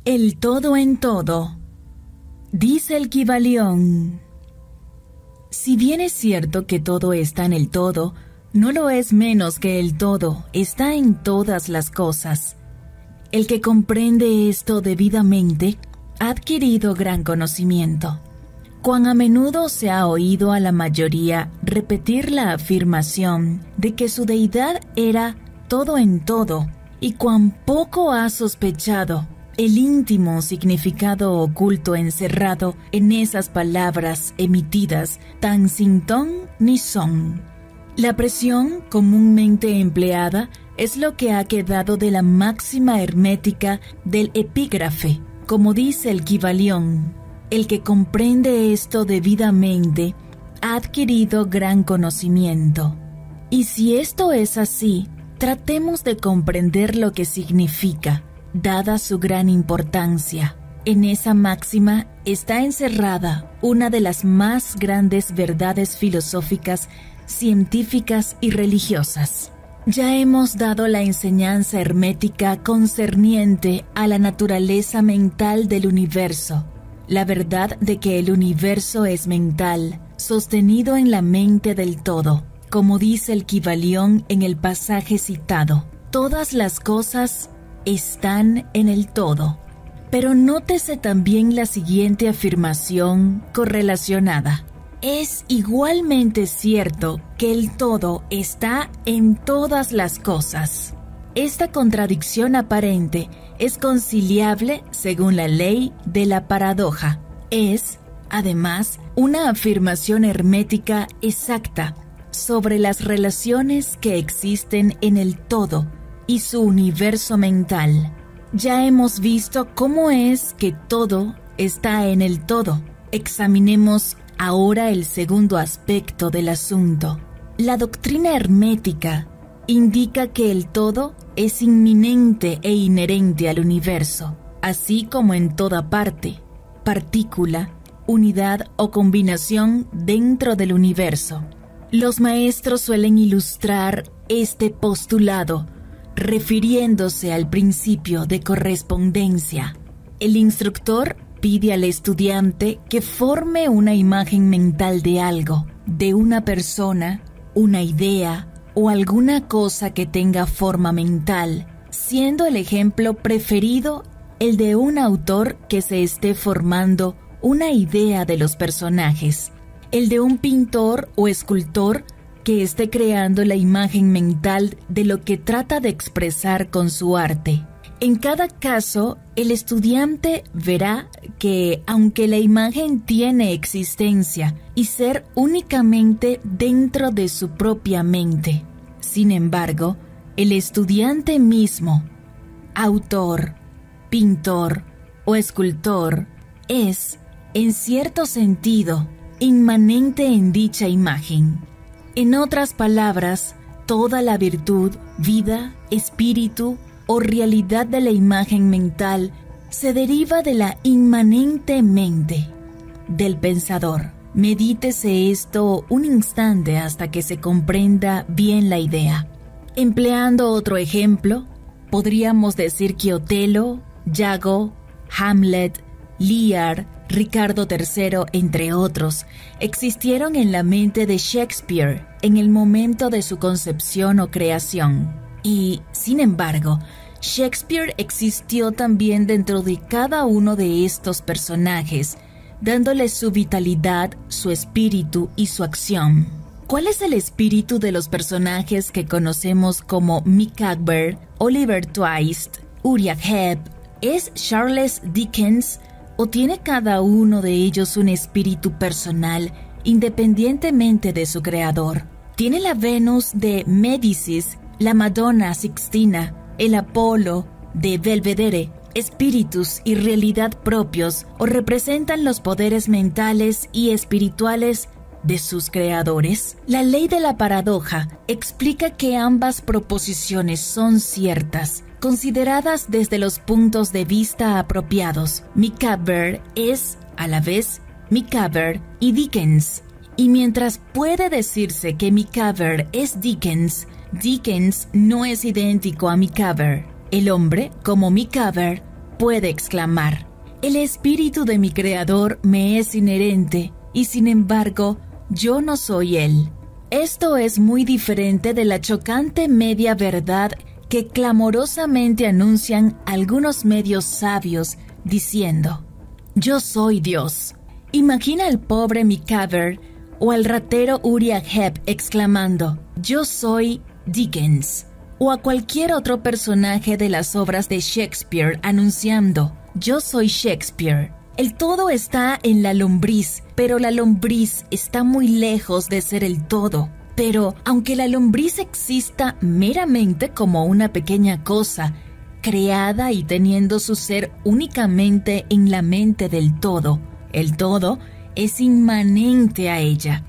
El todo en todo. Dice el Kybalión. Si bien es cierto que todo está en el todo, no lo es menos que el todo está en todas las cosas. El que comprende esto debidamente ha adquirido gran conocimiento. Cuán a menudo se ha oído a la mayoría repetir la afirmación de que su deidad era todo en todo, y cuán poco ha sospechado el íntimo significado oculto encerrado en esas palabras emitidas tan sin ton ni son. La presión comúnmente empleada es lo que ha quedado de la máxima hermética del epígrafe, como dice el Kybalión. El que comprende esto debidamente ha adquirido gran conocimiento. Y si esto es así, tratemos de comprender lo que significa, dada su gran importancia. En esa máxima está encerrada una de las más grandes verdades filosóficas, científicas y religiosas. Ya hemos dado la enseñanza hermética concerniente a la naturaleza mental del universo, la verdad de que el universo es mental, sostenido en la mente del todo, como dice el Kybalión en el pasaje citado. Todas las cosas están en el todo. Pero nótese también la siguiente afirmación correlacionada. Es igualmente cierto que el todo está en todas las cosas. Esta contradicción aparente es conciliable según la ley de la paradoja. Es, además, una afirmación hermética exacta sobre las relaciones que existen en el todo y su universo mental. Ya hemos visto cómo es que todo está en el todo. Examinemos ahora el segundo aspecto del asunto. La doctrina hermética indica que el todo es inminente e inherente al universo, así como en toda parte, partícula, unidad o combinación dentro del universo. Los maestros suelen ilustrar este postulado refiriéndose al principio de correspondencia. El instructor pide al estudiante que forme una imagen mental de algo, de una persona, una idea o alguna cosa que tenga forma mental, siendo el ejemplo preferido el de un autor que se esté formando una idea de los personajes, el de un pintor o escultor que esté creando la imagen mental de lo que trata de expresar con su arte. En cada caso, el estudiante verá que, aunque la imagen tiene existencia y ser únicamente dentro de su propia mente, sin embargo, el estudiante mismo, autor, pintor o escultor, es, en cierto sentido, inmanente en dicha imagen. En otras palabras, toda la virtud, vida, espíritu o realidad de la imagen mental se deriva de la inmanente mente del pensador. Medítese esto un instante hasta que se comprenda bien la idea. Empleando otro ejemplo, podríamos decir que Otelo, Iago, Hamlet, Lear, Ricardo III, entre otros, existieron en la mente de Shakespeare en el momento de su concepción o creación. Y, sin embargo, Shakespeare existió también dentro de cada uno de estos personajes, dándoles su vitalidad, su espíritu y su acción. ¿Cuál es el espíritu de los personajes que conocemos como Mick Jagger, Oliver Twist, Uriah Heep? ¿Es Charles Dickens o tiene cada uno de ellos un espíritu personal independientemente de su creador? ¿Tiene la Venus de Médicis, la Madonna Sixtina, el Apolo de Belvedere espíritus y realidad propios o representan los poderes mentales y espirituales de sus creadores? La ley de la paradoja explica que ambas proposiciones son ciertas, consideradas desde los puntos de vista apropiados. Mick Jagger es, a la vez, Mick Jagger y Dickens. Y mientras puede decirse que Mick Jagger es Dickens, Dickens no es idéntico a Mick Jagger. El hombre, como Mick Jagger, puede exclamar: el espíritu de mi creador me es inherente y sin embargo yo no soy él. Esto es muy diferente de la chocante media verdad que clamorosamente anuncian algunos medios sabios diciendo: yo soy Dios. Imagina al pobre Micawber o al ratero Uriah Heep exclamando: yo soy Dickens. O a cualquier otro personaje de las obras de Shakespeare anunciando: yo soy Shakespeare. El todo está en la lombriz, pero la lombriz está muy lejos de ser el todo. Pero aunque la lombriz exista meramente como una pequeña cosa, creada y teniendo su ser únicamente en la mente del todo, el todo es inmanente a ella,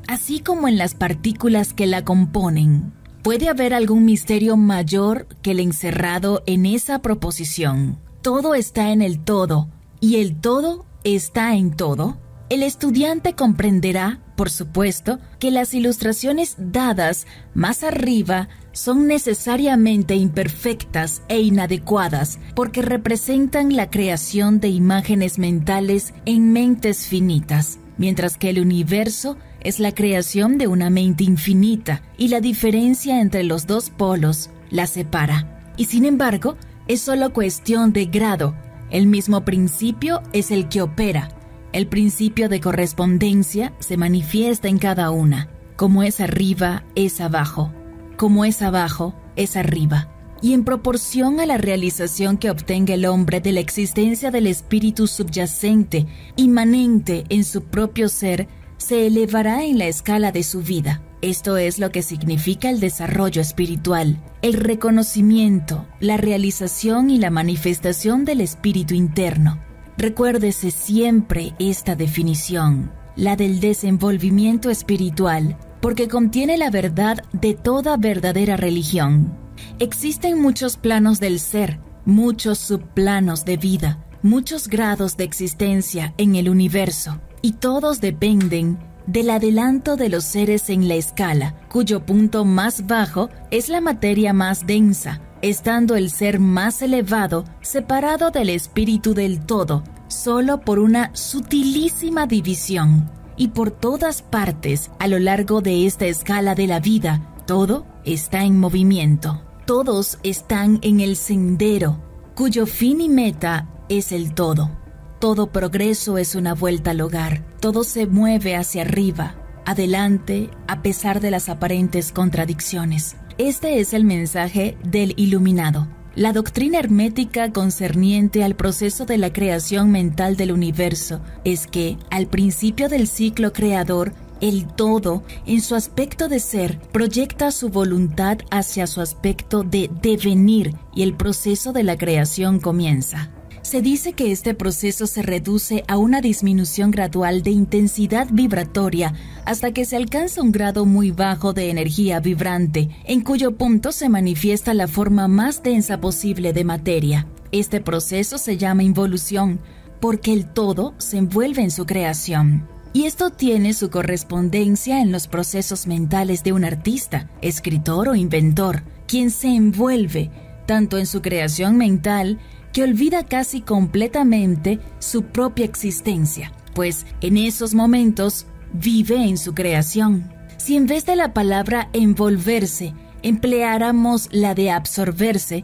así como en las partículas que la componen. ¿Puede haber algún misterio mayor que el encerrado en esa proposición? Todo está en el todo, y el todo está en todo. El estudiante comprenderá, por supuesto, que las ilustraciones dadas más arriba son necesariamente imperfectas e inadecuadas porque representan la creación de imágenes mentales en mentes finitas, mientras que el universo es la creación de una mente infinita y la diferencia entre los dos polos la separa. Y sin embargo, es solo cuestión de grado. El mismo principio es el que opera. El principio de correspondencia se manifiesta en cada una. Como es arriba, es abajo. Como es abajo, es arriba. Y en proporción a la realización que obtenga el hombre de la existencia del espíritu subyacente, inmanente en su propio ser, se elevará en la escala de su vida. Esto es lo que significa el desarrollo espiritual, el reconocimiento, la realización y la manifestación del espíritu interno. Recuérdese siempre esta definición, la del desenvolvimiento espiritual, porque contiene la verdad de toda verdadera religión. Existen muchos planos del ser, muchos subplanos de vida, muchos grados de existencia en el universo, y todos dependen del adelanto de los seres en la escala, cuyo punto más bajo es la materia más densa, estando el ser más elevado separado del espíritu del todo, solo por una sutilísima división. Y por todas partes, a lo largo de esta escala de la vida, todo está en movimiento. Todos están en el sendero, cuyo fin y meta es el todo. Todo progreso es una vuelta al hogar. Todo se mueve hacia arriba, adelante, a pesar de las aparentes contradicciones. Este es el mensaje del iluminado. La doctrina hermética concerniente al proceso de la creación mental del universo es que, al principio del ciclo creador, el todo, en su aspecto de ser, proyecta su voluntad hacia su aspecto de devenir y el proceso de la creación comienza. Se dice que este proceso se reduce a una disminución gradual de intensidad vibratoria hasta que se alcanza un grado muy bajo de energía vibrante, en cuyo punto se manifiesta la forma más densa posible de materia. Este proceso se llama involución, porque el todo se envuelve en su creación. Y esto tiene su correspondencia en los procesos mentales de un artista, escritor o inventor, quien se envuelve tanto en su creación mental que olvida casi completamente su propia existencia, pues en esos momentos vive en su creación. Si en vez de la palabra envolverse empleáramos la de absorberse,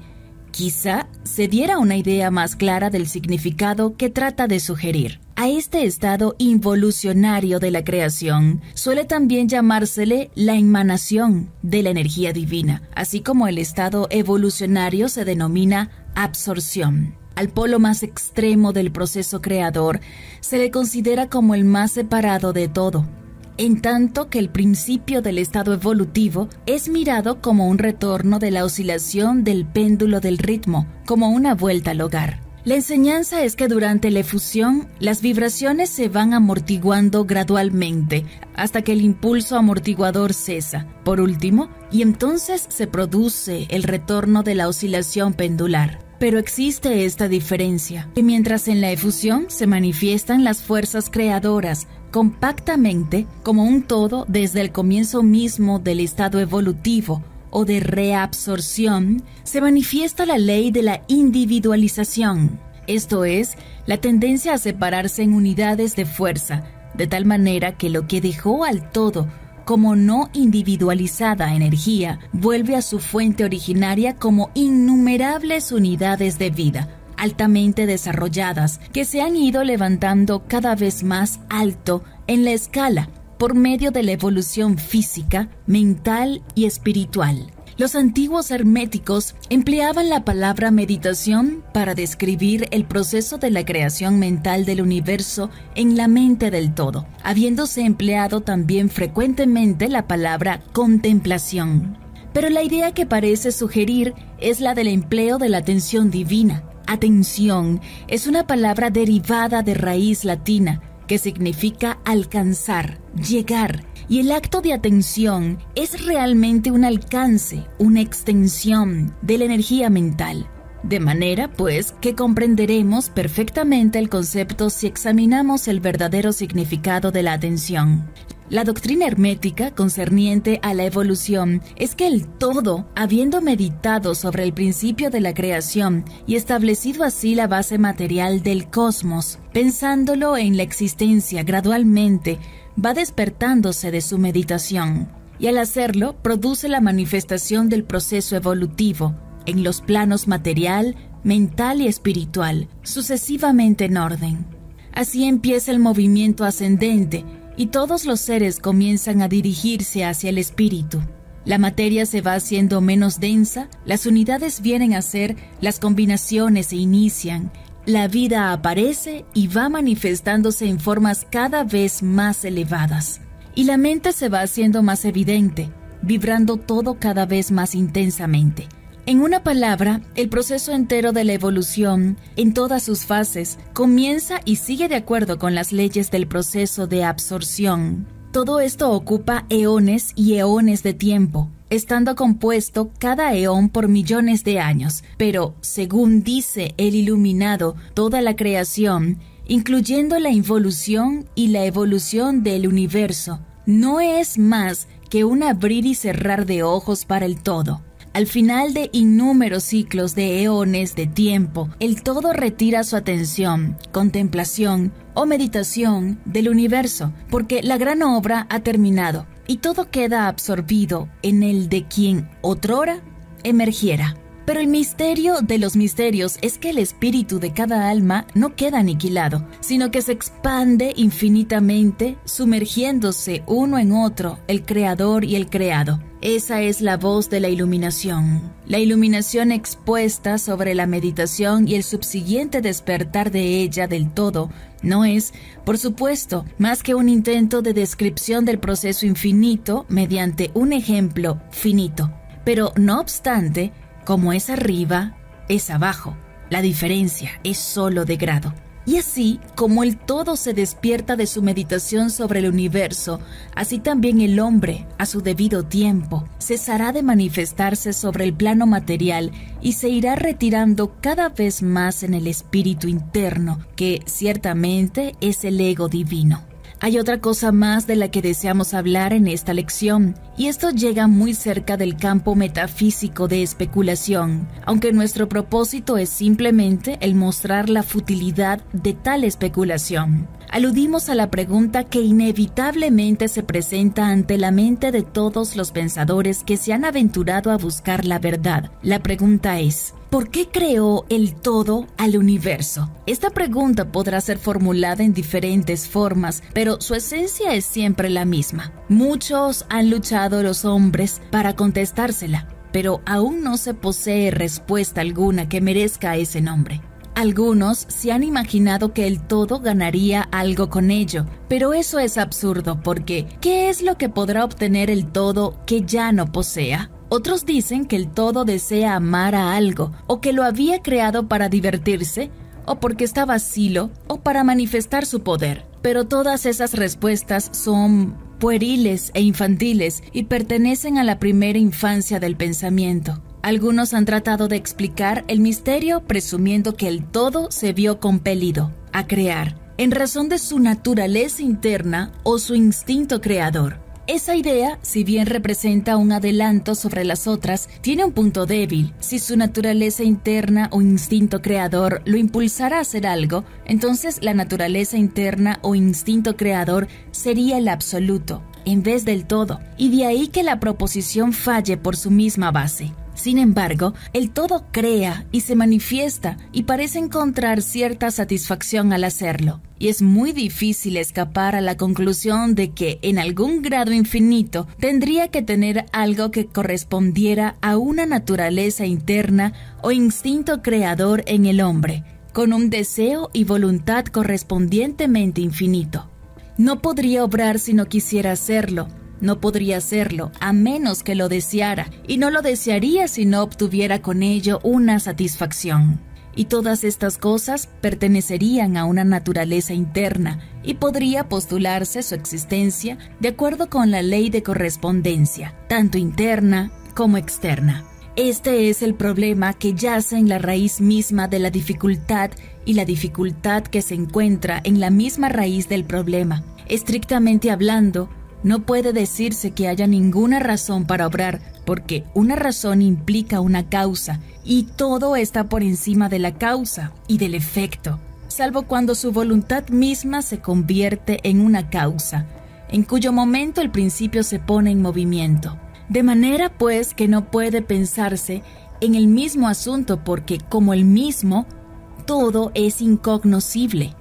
quizá se diera una idea más clara del significado que trata de sugerir. A este estado involucionario de la creación suele también llamársele la emanación de la energía divina, así como el estado evolucionario se denomina absorción. Al polo más extremo del proceso creador se le considera como el más separado de todo, en tanto que el principio del estado evolutivo es mirado como un retorno de la oscilación del péndulo del ritmo, como una vuelta al hogar. La enseñanza es que durante la efusión, las vibraciones se van amortiguando gradualmente hasta que el impulso amortiguador cesa, por último, y entonces se produce el retorno de la oscilación pendular. Pero existe esta diferencia, que mientras en la efusión se manifiestan las fuerzas creadoras compactamente como un todo desde el comienzo mismo del estado evolutivo o de reabsorción, se manifiesta la ley de la individualización. esto es, la tendencia a separarse en unidades de fuerza, de tal manera que lo que dejó al todo como no individualizada energía vuelve a su fuente originaria como innumerables unidades de vida, altamente desarrolladas, que se han ido levantando cada vez más alto en la escala por medio de la evolución física, mental y espiritual. Los antiguos herméticos empleaban la palabra meditación para describir el proceso de la creación mental del universo en la mente del todo, habiéndose empleado también frecuentemente la palabra contemplación. Pero la idea que parece sugerir es la del empleo de la atención divina. Atención es una palabra derivada de raíz latina que significa alcanzar, llegar, y el acto de atención es realmente un alcance, una extensión de la energía mental. De manera, pues, que comprenderemos perfectamente el concepto si examinamos el verdadero significado de la atención. La doctrina hermética concerniente a la evolución es que el todo, habiendo meditado sobre el principio de la creación y establecido así la base material del cosmos, pensándolo en la existencia gradualmente, va despertándose de su meditación, y al hacerlo produce la manifestación del proceso evolutivo en los planos material, mental y espiritual, sucesivamente en orden. Así empieza el movimiento ascendente, y todos los seres comienzan a dirigirse hacia el espíritu. La materia se va haciendo menos densa, las unidades vienen a ser, las combinaciones se inician, la vida aparece y va manifestándose en formas cada vez más elevadas. Y la mente se va haciendo más evidente, vibrando todo cada vez más intensamente. En una palabra, el proceso entero de la evolución, en todas sus fases, comienza y sigue de acuerdo con las leyes del proceso de absorción. Todo esto ocupa eones y eones de tiempo, estando compuesto cada eón por millones de años, pero, según dice el iluminado, toda la creación, incluyendo la involución y la evolución del universo, no es más que un abrir y cerrar de ojos para el todo. Al final de innúmeros ciclos de eones de tiempo, el todo retira su atención, contemplación o meditación del universo, porque la gran obra ha terminado y todo queda absorbido en el de quien otrora emergiera. Pero el misterio de los misterios es que el espíritu de cada alma no queda aniquilado, sino que se expande infinitamente, sumergiéndose uno en otro, el creador y el creado. Esa es la voz de la iluminación expuesta sobre la meditación y el subsiguiente despertar de ella del todo no es, por supuesto, más que un intento de descripción del proceso infinito mediante un ejemplo finito. Pero, no obstante, como es arriba, es abajo. La diferencia es solo de grado. Y así como el todo se despierta de su meditación sobre el universo, así también el hombre, a su debido tiempo, cesará de manifestarse sobre el plano material y se irá retirando cada vez más en el espíritu interno, que ciertamente es el ego divino. Hay otra cosa más de la que deseamos hablar en esta lección, y esto llega muy cerca del campo metafísico de especulación, aunque nuestro propósito es simplemente el mostrar la futilidad de tal especulación. Aludimos a la pregunta que inevitablemente se presenta ante la mente de todos los pensadores que se han aventurado a buscar la verdad. La pregunta es: ¿por qué creó el todo al universo? Esta pregunta podrá ser formulada en diferentes formas, pero su esencia es siempre la misma. Muchos han luchado los hombres para contestársela, pero aún no se posee respuesta alguna que merezca ese nombre. Algunos se han imaginado que el todo ganaría algo con ello, pero eso es absurdo porque ¿qué es lo que podrá obtener el todo que ya no posea? Otros dicen que el todo desea amar a algo, o que lo había creado para divertirse, o porque está vacío, o para manifestar su poder. Pero todas esas respuestas son pueriles e infantiles y pertenecen a la primera infancia del pensamiento. Algunos han tratado de explicar el misterio presumiendo que el todo se vio compelido a crear, en razón de su naturaleza interna o su instinto creador. Esa idea, si bien representa un adelanto sobre las otras, tiene un punto débil. Si su naturaleza interna o instinto creador lo impulsara a hacer algo, entonces la naturaleza interna o instinto creador sería el absoluto, en vez del todo, y de ahí que la proposición falle por su misma base. Sin embargo, el todo crea y se manifiesta y parece encontrar cierta satisfacción al hacerlo. Y es muy difícil escapar a la conclusión de que, en algún grado infinito, tendría que tener algo que correspondiera a una naturaleza interna o instinto creador en el hombre, con un deseo y voluntad correspondientemente infinito. No podría obrar si no quisiera hacerlo. No podría hacerlo a menos que lo deseara, y no lo desearía si no obtuviera con ello una satisfacción. Y todas estas cosas pertenecerían a una naturaleza interna, y podría postularse su existencia de acuerdo con la ley de correspondencia, tanto interna como externa. Este es el problema que yace en la raíz misma de la dificultad, y la dificultad que se encuentra en la misma raíz del problema. Estrictamente hablando, no puede decirse que haya ninguna razón para obrar, porque una razón implica una causa, y todo está por encima de la causa y del efecto, salvo cuando su voluntad misma se convierte en una causa, en cuyo momento el principio se pone en movimiento. De manera, pues, que no puede pensarse en el mismo asunto porque, como el mismo, todo es incognoscible.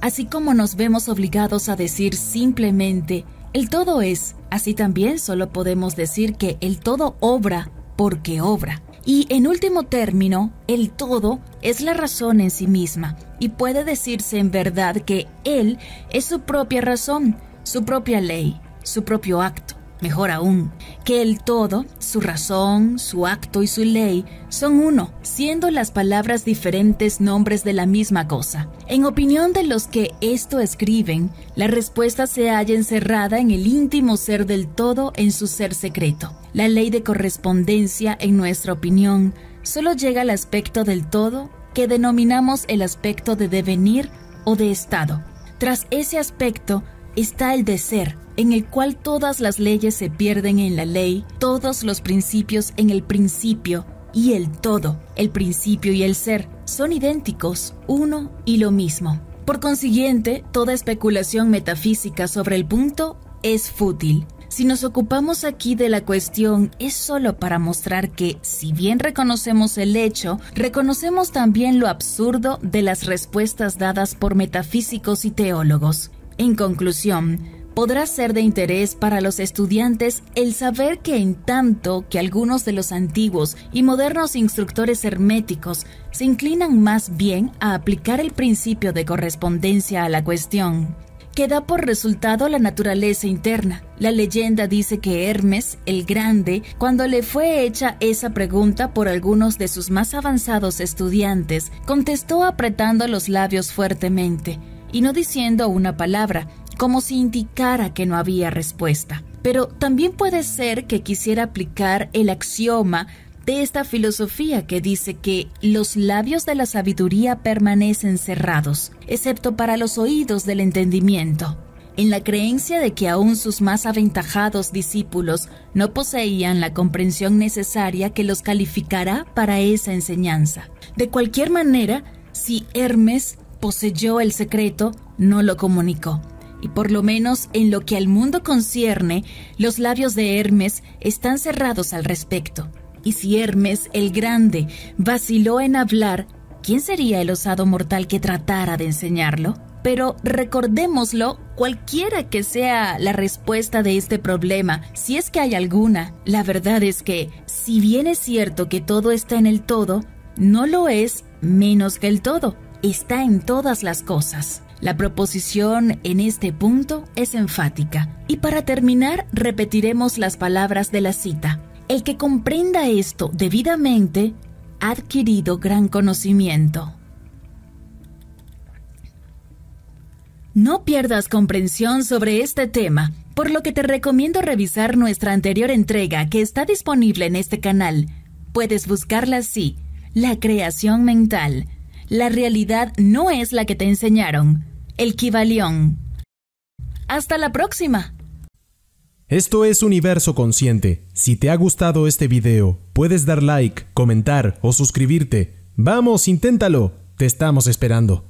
Así como nos vemos obligados a decir simplemente el todo es, así también solo podemos decir que el todo obra porque obra. Y en último término, el todo es la razón en sí misma, y puede decirse en verdad que él es su propia razón, su propia ley, su propio acto. Mejor aún, que el todo, su razón, su acto y su ley son uno, siendo las palabras diferentes nombres de la misma cosa. En opinión de los que esto escriben, la respuesta se halla encerrada en el íntimo ser del todo en su ser secreto. La ley de correspondencia, en nuestra opinión, solo llega al aspecto del todo que denominamos el aspecto de devenir o de estado. Tras ese aspecto está el de ser, en el cual todas las leyes se pierden en la ley, todos los principios en el principio, y el todo, el principio y el ser, son idénticos, uno y lo mismo. Por consiguiente, toda especulación metafísica sobre el punto es fútil. Si nos ocupamos aquí de la cuestión, es solo para mostrar que, si bien reconocemos el hecho, reconocemos también lo absurdo de las respuestas dadas por metafísicos y teólogos. En conclusión, podrá ser de interés para los estudiantes el saber que en tanto que algunos de los antiguos y modernos instructores herméticos se inclinan más bien a aplicar el principio de correspondencia a la cuestión, que da por resultado la naturaleza interna. La leyenda dice que Hermes, el Grande, cuando le fue hecha esa pregunta por algunos de sus más avanzados estudiantes, contestó apretando los labios fuertemente y no diciendo una palabra, como si indicara que no había respuesta. Pero también puede ser que quisiera aplicar el axioma de esta filosofía que dice que los labios de la sabiduría permanecen cerrados, excepto para los oídos del entendimiento, en la creencia de que aún sus más aventajados discípulos no poseían la comprensión necesaria que los calificará para esa enseñanza. De cualquier manera, si Hermes poseyó el secreto, no lo comunicó. Y por lo menos en lo que al mundo concierne, los labios de Hermes están cerrados al respecto. Y si Hermes, el Grande, vaciló en hablar, ¿quién sería el osado mortal que tratara de enseñarlo? Pero recordémoslo, cualquiera que sea la respuesta de este problema, si es que hay alguna, la verdad es que, si bien es cierto que todo está en el todo, no lo es menos que el todo. Está en todas las cosas. La proposición en este punto es enfática. Y para terminar, repetiremos las palabras de la cita. El que comprenda esto debidamente ha adquirido gran conocimiento. No pierdas comprensión sobre este tema, por lo que te recomiendo revisar nuestra anterior entrega que está disponible en este canal. Puedes buscarla así: La creación mental. La realidad no es la que te enseñaron. El Kybalión. ¡Hasta la próxima! Esto es Universo Consciente. Si te ha gustado este video, puedes dar like, comentar o suscribirte. ¡Vamos, inténtalo! Te estamos esperando.